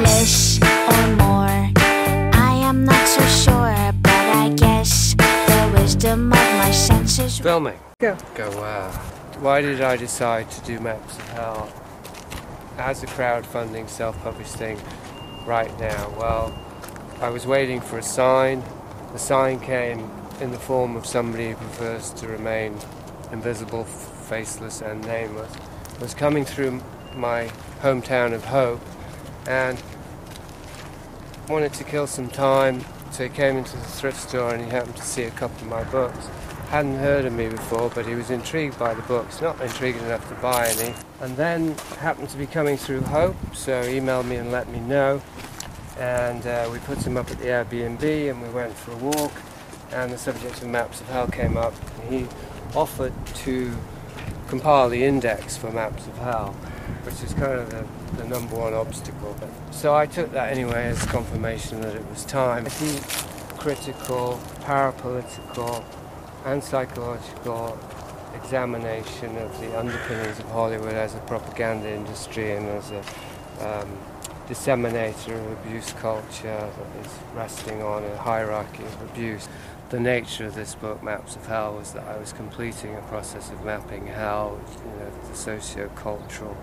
Less or more, I am not so sure, but I guess the wisdom of my senses. Filming. Go. Why did I decide to do Maps of Hell as a crowdfunding self-published thing right now? Well, I was waiting for a sign. The sign came in the form of somebody who prefers to remain invisible, faceless and nameless. It was coming through my hometown of Hope and wanted to kill some time, so he came into the thrift store and he happened to see a couple of my books. Hadn't heard of me before, but he was intrigued by the books, not intrigued enough to buy any, and then happened to be coming through Hope, so he emailed me and let me know, and we put him up at the Airbnb and we went for a walk, and the subject of Maps of Hell came up, and he offered to compile the index for Maps of Hell, which is kind of the number one obstacle. But so I took that anyway as confirmation that it was time. A deep, critical, parapolitical and psychological examination of the underpinnings of Hollywood as a propaganda industry and as a disseminator of abuse culture that is resting on a hierarchy of abuse. The nature of this book, Maps of Hell, was that I was completing a process of mapping hell, the sociocultural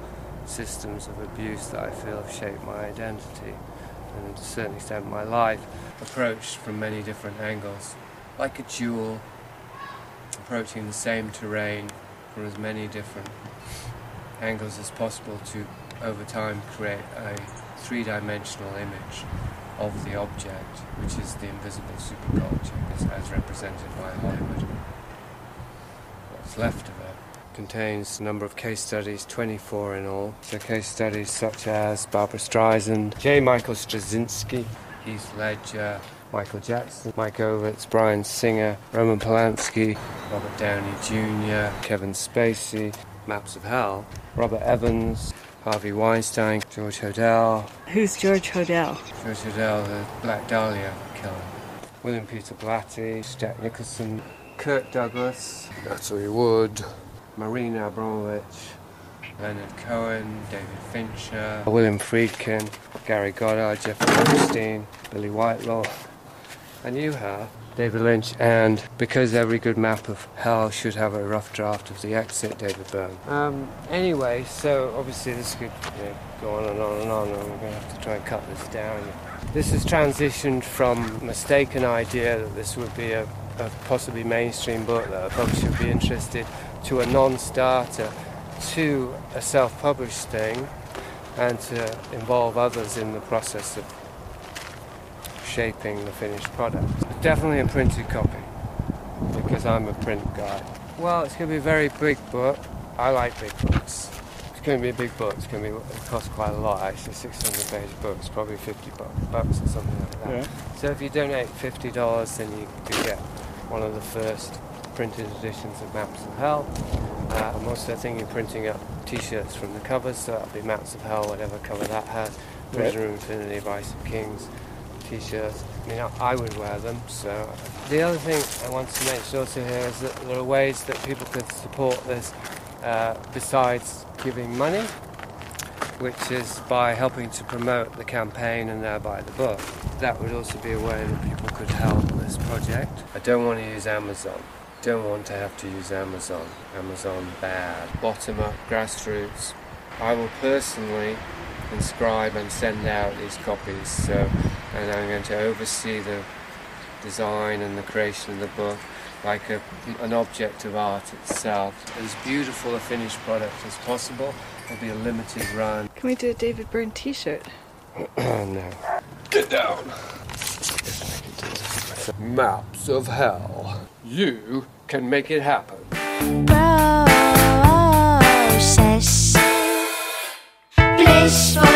systems of abuse that I feel have shaped my identity and to a certain extent my life, approached from many different angles, like a jewel, approaching the same terrain from as many different angles as possible to, over time, create a three-dimensional image of the object, which is the invisible superculture as represented by Hollywood. What's left of it contains a number of case studies, 24 in all. So case studies such as Barbara Streisand, J. Michael Straczynski, Heath Ledger, Michael Jackson, Mike Ovitz, Bryan Singer, Roman Polanski, Robert Downey Jr., Kevin Spacey, Maps of Hell, Robert Evans, Harvey Weinstein, George Hodel. Who's George Hodel? George Hodel, the Black Dahlia killer. William Peter Blatty, Jack Nicholson, Kirk Douglas, Natalie Wood, Marina Abramovich, Leonard Cohen, David Fincher, William Friedkin, Gary Goddard, Jeffrey Epstein, Billy Whitelaw, and you have David Lynch, and because every good map of hell should have a rough draft of the exit, David Byrne. Anyway, so obviously this could go on and on and on, and we're going to have to try and cut this down. This has transitioned from a mistaken idea that this would be a possibly mainstream book that a publisher would be interested, to a non-starter, to a self-published thing, and to involve others in the process of shaping the finished product. Definitely a printed copy, because I'm a print guy. Well, it's going to be a very big book. I like big books. It's going to be a big book. It costs quite a lot, actually. 600-page books, probably $50 or something like that. Yeah. So if you donate $50, then you can get one of the first printed editions of Maps of Hell. I'm also thinking of printing up t-shirts from the covers, so that'll be Maps of Hell, whatever cover that has. Prisoner of Infinity, Vice of Kings t-shirts. I mean, I would wear them. So the other thing I want to mention also here is that there are ways that people could support this besides giving money, which is by helping to promote the campaign and thereby the book. That would also be a way that people could help this project. I don't want to use Amazon. Don't want to have to use Amazon. Amazon bad. Bottom up, grassroots. I will personally inscribe and send out these copies, and I'm going to oversee the design and the creation of the book like an object of art itself. As beautiful a finished product as possible. There'll be a limited run. Can we do a David Byrne t-shirt? No. Get down! Maps of Hell. You can make it happen. Process. Blissful.